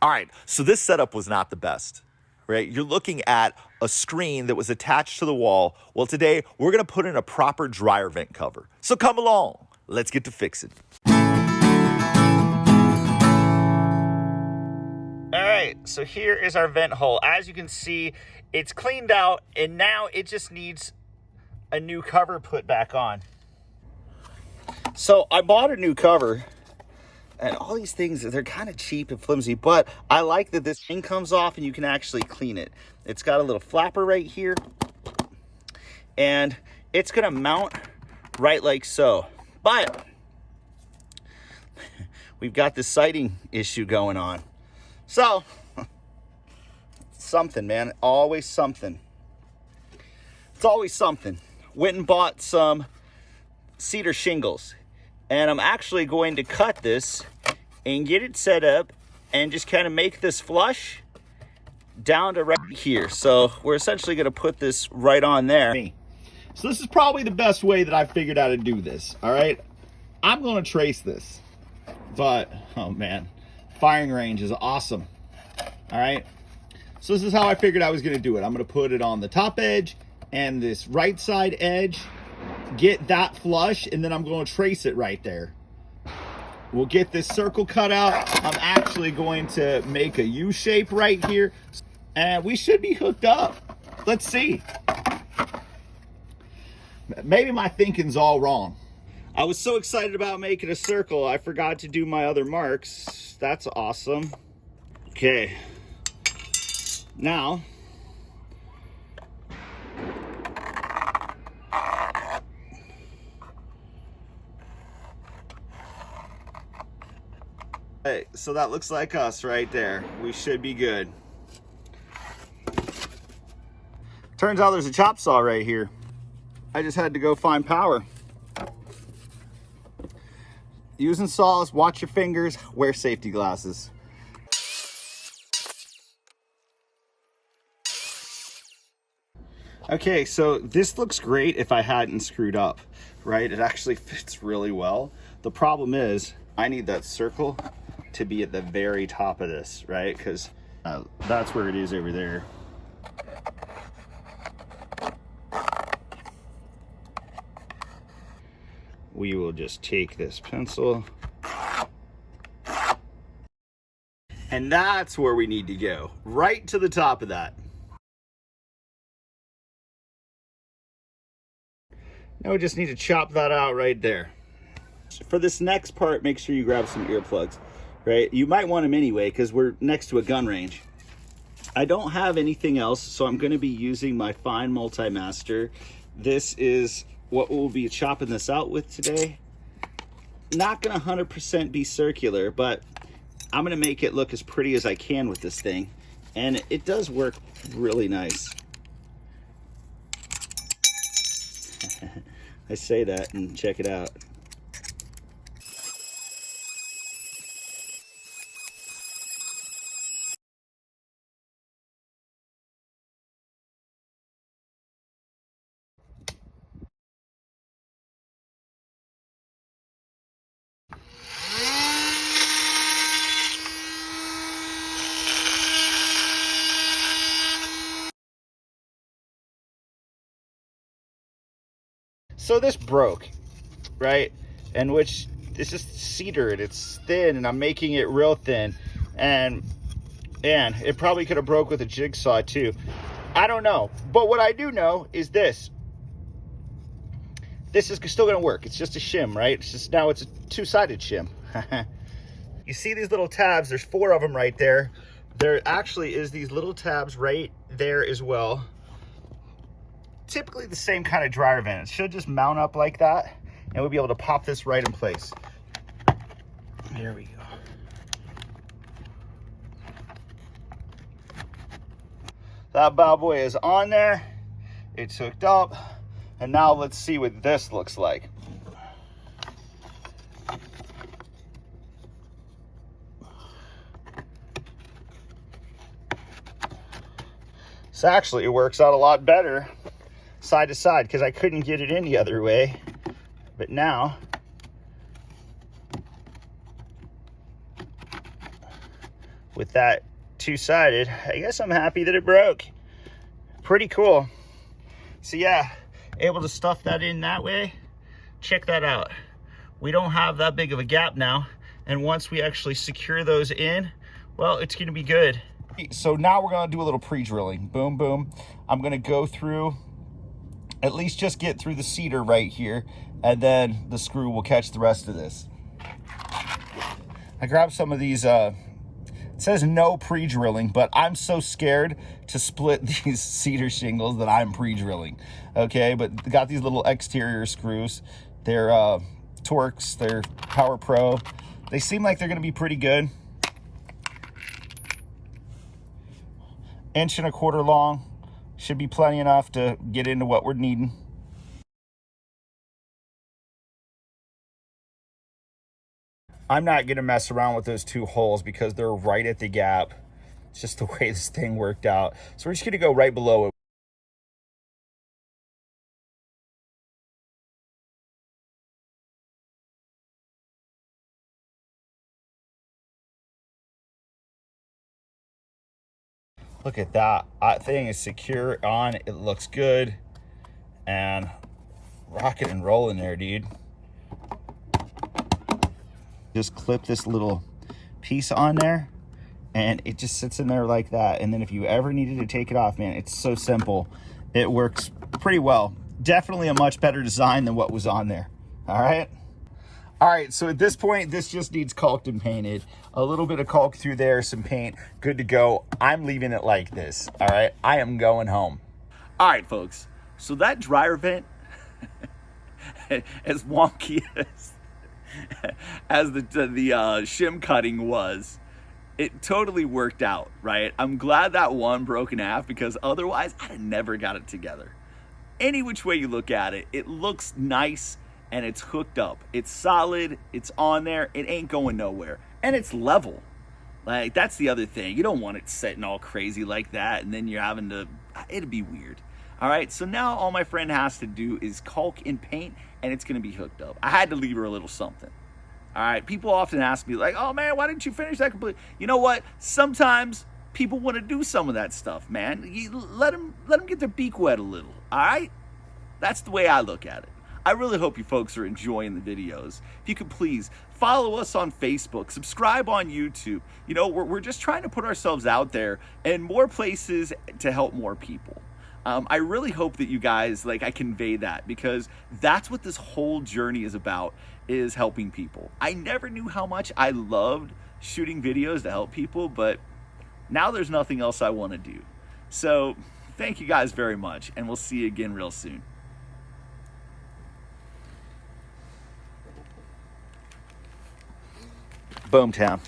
All right, so this setup was not the best, right? You're looking at a screen that was attached to the wall. Well, today we're gonna put in a proper dryer vent cover. So come along, let's get to fixing. All right, so here is our vent hole. As you can see, it's cleaned out and now it just needs a new cover put back on. So I bought a new cover. And all these things, they're kind of cheap and flimsy, but I like that this thing comes off and you can actually clean it. It's got a little flapper right here, and it's gonna mount right like so. But we've got this sighting issue going on. So, something, man, always something. It's always something. Went and bought some cedar shingles. And I'm actually going to cut this and get it set up and just kind of make this flush down to right here. So we're essentially going to put this right on there. So this is probably the best way that I've figured out to do this. All right. I'm going to trace this, but oh man, firing range is awesome. All right. So this is how I figured I was going to do it. I'm going to put it on the top edge and this right side edge, get that flush, and then I'm going to trace it right there. We'll get this circle cut out. I'm actually going to make a U shape right here, and we should be hooked up. Let's see. Maybe my thinking's all wrong. I was so excited about making a circle, I forgot to do my other marks. That's awesome. Okay. Now, hey, so that looks like us right there. We should be good. Turns out there's a chop saw right here. I just had to go find power. Using saws, watch your fingers, wear safety glasses. Okay, so this looks great if I hadn't screwed up, right? It actually fits really well. The problem is I need that circle to be at the very top of this, right? Because that's where it is over there. We will just take this pencil, and that's where we need to go, right to the top of that. Now we just need to chop that out right there. For this next part, make sure you grab some earplugs, right? You might want them anyway because we're next to a gun range. I don't have anything else, so I'm going to be using my fine multi-master. This is what we'll be chopping this out with today. Not going to 100% be circular, but I'm going to make it look as pretty as I can with this thing. And it does work really nice. I say that and check it out. So this broke, right? And which it's just cedar and it's thin, and I'm making it real thin, and it probably could have broke with a jigsaw too. I don't know, but what I do know is this is still gonna work. It's just a shim, right? It's just now it's a two-sided shim. You see these little tabs? There's 4 of them right there. There actually is these little tabs right there as well. Typically the same kind of dryer vent. It should just mount up like that, and we'll be able to pop this right in place. There we go. That bad boy is on there. It's hooked up. And now let's see what this looks like. So actually it works out a lot better side to side because I couldn't get it in the other way. But now with that two-sided. I guess I'm happy that it broke. Pretty cool. So yeah, able to stuff that in that way. Check that out. We don't have that big of a gap now. And once we actually secure those in, well, it's gonna be good. So now we're gonna do a little pre-drilling. Boom, boom. I'm gonna go through, at least just get through the cedar right here, and then the screw will catch the rest of this. I grabbed some of these, it says no pre-drilling, but I'm so scared to split these cedar shingles that I'm pre-drilling, okay? But got these little exterior screws. They're Torx, they're Power Pro. They seem like they're gonna be pretty good. 1.25 inches long. Should be plenty enough to get into what we're needing. I'm not gonna mess around with those two holes because they're right at the gap. It's just the way this thing worked out. So we're just gonna go right below it. Look at that. That thing is secure on. It looks good. And rocking and rolling there, dude. Just clip this little piece on there and it just sits in there like that. And then if you ever needed to take it off, man, it's so simple. It works pretty well. Definitely a much better design than what was on there. All right. All right, so at this point, this just needs caulked and painted. A little bit of caulk through there, some paint, good to go. I'm leaving it like this, all right? I am going home. All right, folks, so that dryer vent, as wonky as the shim cutting was, it totally worked out, right? I'm glad that one broke in half because otherwise I'd have never got it together. Any which way you look at it, it looks nice and it's hooked up. It's solid, it's on there, it ain't going nowhere. And it's level. Like, that's the other thing. You don't want it sitting all crazy like that and then you're having to, it'd be weird. All right, so now all my friend has to do is caulk and paint and it's gonna be hooked up. I had to leave her a little something. All right, people often ask me like, oh man, why didn't you finish that completely? You know what? Sometimes people want to do some of that stuff, man. You let them get their beak wet a little, all right? That's the way I look at it. I really hope you folks are enjoying the videos. If you could please follow us on Facebook, subscribe on YouTube. You know, we're just trying to put ourselves out there in more places to help more people. I really hope that you guys, like, I convey that because that's what this whole journey is about, is helping people. I never knew how much I loved shooting videos to help people, but now there's nothing else I want to do. So thank you guys very much, and we'll see you again real soon. Boomtown.